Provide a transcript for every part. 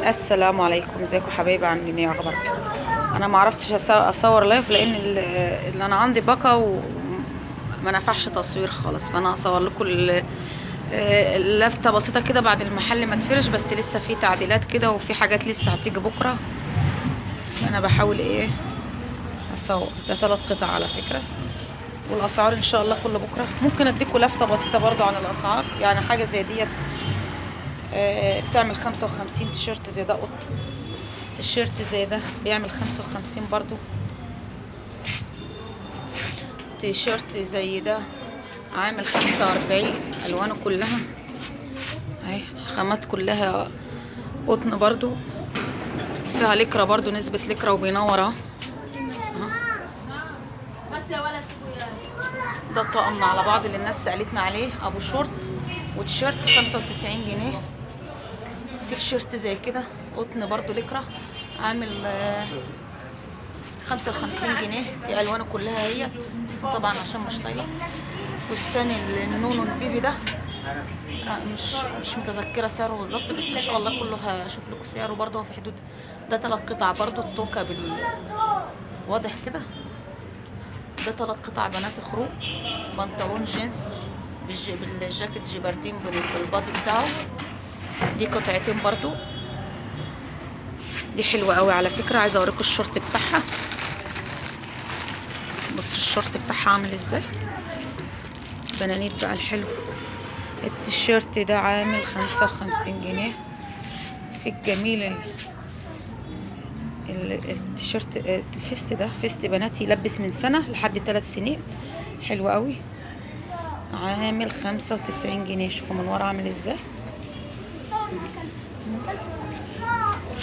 السلام عليكم، ازيكم حبايبي؟ عاملين ايه يا اخباركم؟ انا ما عرفتش اصور لايف لان اللي انا عندي بقى وما نفعش تصوير خالص، فانا هصور لكم اللفته بسيطه كده بعد المحل ما اتفرش، بس لسه في تعديلات كده وفي حاجات لسه هتيجي بكره. انا بحاول اصور. ده 3 قطع على فكره، والاسعار ان شاء الله كل بكره. ممكن اديكم لفته بسيطه برضو عن الاسعار، يعني حاجه زي ديت بتعمل 55. تيشيرت زي ده قطن، تيشيرت زي ده بيعمل 55 برضو. تيشيرت زي ده عامل 45، الوانه كلها اهي، خامات كلها قطن برضو، فيها لكرة برضو، نسبة لكرة، وبينور اهو. ده طقم على بعض اللي الناس سألتنا عليه، ابو شورت وتيشيرت 95 جنيه. في تيشيرت زي كده قطن برضو لكرة عامل 55 جنيه، في الوانه كلها اهيت، بس طبعا عشان مش طايله. فستان النونو البيبي ده مش متذكره سعره بالظبط، بس ان شاء الله كله هشوف لكم سعره برضه. هو في حدود ده 3 قطع برضه، التوكه واضح كده. ده 3 قطع بنات خروج، بنطلون جينز بالجاكيت جيبردين بالبادي بتاعه. دي قطعتين برضه، دي حلوه قوي على فكره. عايزه اوريكم الشورت بتاعها، بصوا الشورت بتاعها عامل ازاي، بنانيت بقى الحلو. التيشيرت ده عامل 55 جنيه. في الجميل التيشيرت الفيست ده فيست بناتي يلبس من سنة لحد 3 سنين، حلو قوي، عامل 95 جنيه. شوفوا من ورا عامل ازاي،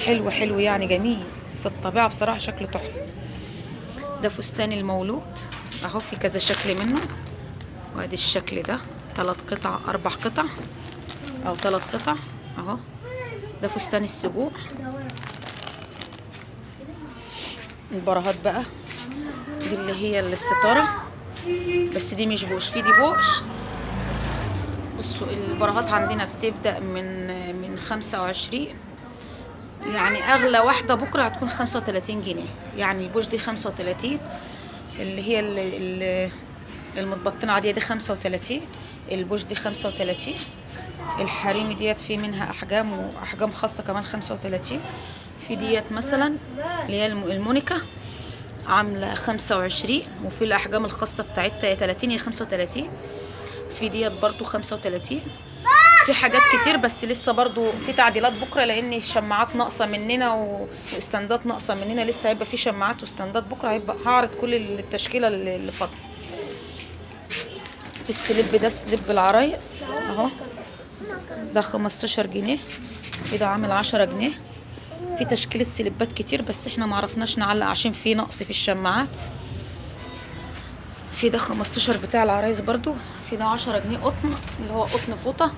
حلو حلو يعني، جميل في الطبيعة بصراحة، شكله تحفة. ده فستان المولود اهو، في كذا شكل منه، وادي الشكل ده 3 قطع 4 قطع او 3 قطع اهو. ده فستان السبوع. البراهات بقى دي اللي هي الستارة، بس دي مش بوش، في دي بوش. بصوا البراهات عندنا بتبدأ من 25، يعني اغلى واحدة بكرة هتكون 35 جنيه. يعني البوش دي 35، اللي هي المتبطنة عادية دي 35، البوش دي 35. الحريمي ديت في منها احجام واحجام خاصة كمان 35. في ديت مثلا اللي هي المونيكا عاملة 25، وفي الأحجام الخاصة بتاعتها يا 30 يا 35. في ديت برضو 35. في حاجات كتير، بس لسه برضو في تعديلات بكرة، لأن الشماعات ناقصة مننا واستندات ناقصة مننا. لسه هيبقى في شماعات واستندات بكرة، هيبقى هعرض كل التشكيلة اللي فاضلة. في السليب ده سليب العرايس اهو، ده 15 جنيه. في ده عامل 10 جنيه. في تشكيلة سليبات كتير، بس احنا معرفناش نعلق عشان في نقص في الشماعات. في ده 15 بتاع العرايس برضو. في ده 10 جنيه قطن، اللي هو قطن فوطة،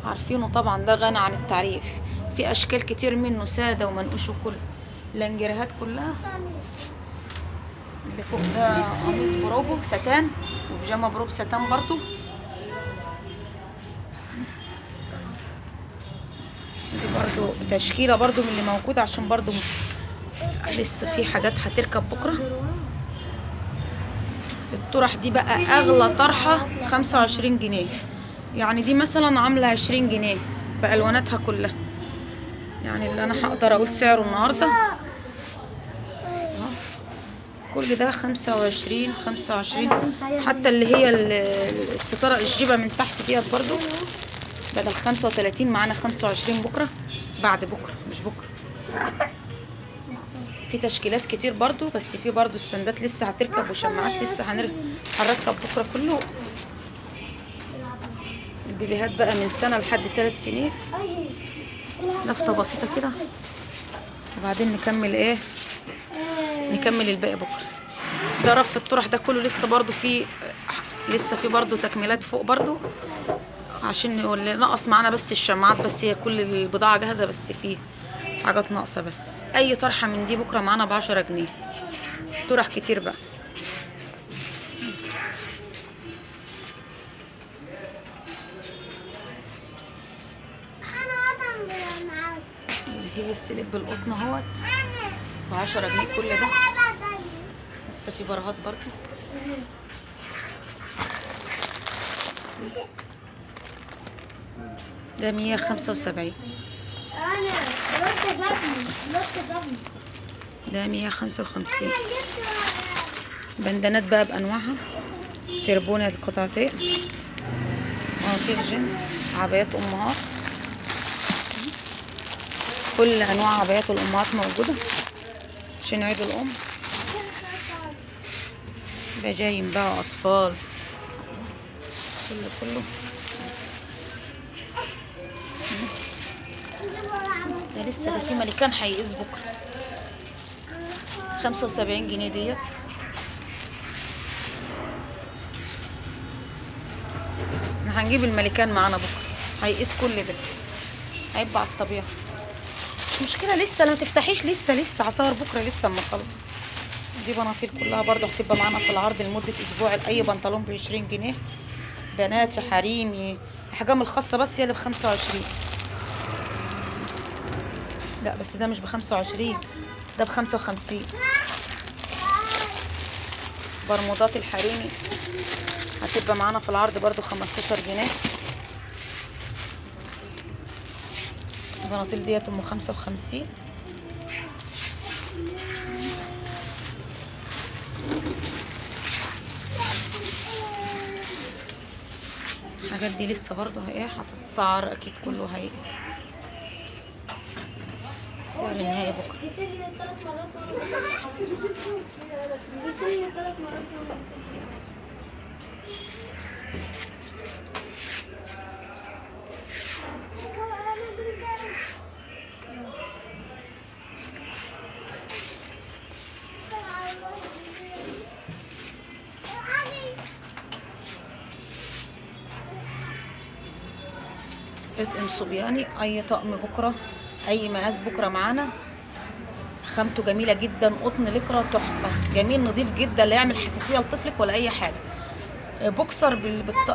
عارفينه طبعا، ده غني عن التعريف. في اشكال كتير منه، سادة ومنقوش وكل لانجرهات كلها. اللي فوق ده قميص بروبو ستان، وبيجامة بروب ستان برضو. دي برضو تشكيلة برضو من اللي موجودة، عشان برضو لسه في حاجات هتركب بكرة. الطرح دي بقى اغلى طرحة 25 جنيه، يعني دي مثلا عاملة 20 جنيه بألواناتها كلها. يعني اللي انا هقدر اقول سعره النهاردة كل ده 25. حتى اللي هي الستارة الجيبة من تحت ديت برضو بدل 35 معانا 25 بكرة، بعد بكرة مش بكرة. في تشكيلات كتير برضو، بس في برضو استندات لسه هتركب وشماعات لسه هنركب بكرة كله. البيبيهات بقى من سنة لحد 3 سنين، لفتة بسيطة كده، وبعدين نكمل الباقي بكرة. ده رف الطرح ده كله لسه برضو لسه في برضو تكميلات فوق برضو، عشان اللي نقص معانا بس الشماعات، بس هي كل البضاعة جاهزة، بس في حاجات ناقصة. بس اي طرحة من دي بكرة معانا ب10 جنيه. طرح كتير بقى. هي السليب بالقطن اهوت ب10 جنيه كل ده. لسه في براهات برضو. ده 175. ده 155. بندانات بقى بانواعها، تربونه القطعتين، مناطيل جينز، عبايات امهات، كل انواع عبايات الامهات موجوده عشان عيد الام. بجايم بقى اطفال، كله ده لسه. ده في ملكان هيقيس بكره 75 جنيه ديت. احنا هنجيب الملكان معانا بكره، هيقيس كل ده، هيبقى على الطبيعه. مش مشكله، لسه ما تفتحيش، لسه هصور بكره لسه اما اخلص. دي بناطيل كلها برضه هتبقى معانا في العرض لمده اسبوع. اي بنطلون ب20 جنيه، بناتي حريمي. الاحجام الخاصه بس هي اللي ب25. لا بس ده مش ب25، ده ب55. برمودات الحريمي هتبقى معانا في العرض برضو 15 جنيه. البناطيل ديت ام 55. الحاجات دي لسه برضو هتتسعر اكيد، كله هي السعر النهائي بكره. اطقم صبياني، اي طقم بكره، اي مقاس بكره معانا. خامته جميله جدا، قطن لكرة تحفه، جميل نظيف جدا، لا يعمل حساسيه لطفلك ولا اي حاجه. بوكسر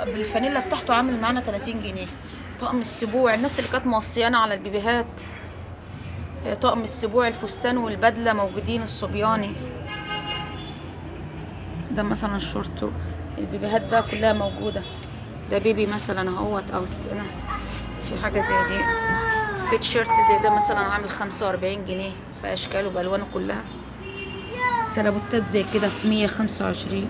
بالفانيلا بتاعته عامل معانا 30 جنيه. طقم السبوع، الناس اللي كانت موصيانا على البيبيهات، طقم السبوع الفستان والبدله موجودين الصبياني. ده مثلا الشورت، البيبيهات بقى كلها موجوده. ده بيبي مثلا اهوت، او سنه في حاجه زي دي. في تيشيرت زي ده مثلا عامل 45 جنيه باشكاله بالوانه كلها. سلابوتات زي كده في 125.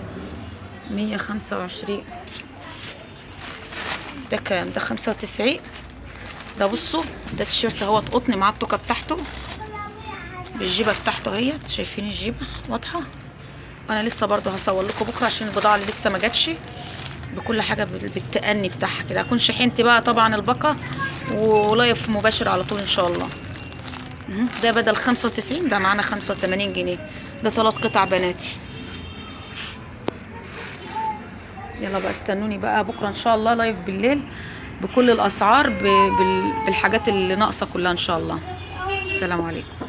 ده كام؟ ده 95. ده بصوا، ده تيشيرت اهوت قطن مع التوكه بتاعته بالجيبه بتاعته اهيت. شايفين الجيبه واضحه؟ انا لسه برضو هصور لكم بكره عشان البضاعه اللي لسه ما جاتش بكل حاجه بالتأني بتاعها كده. اكون شحنت بقى طبعا الباقه ولايف مباشر على طول ان شاء الله. ده بدل 95 ده معانا 85 جنيه. ده 3 قطع بناتي. يلا بقى استنوني بقى بكره ان شاء الله لايف بالليل بكل الاسعار بالحاجات اللي ناقصه كلها ان شاء الله. السلام عليكم.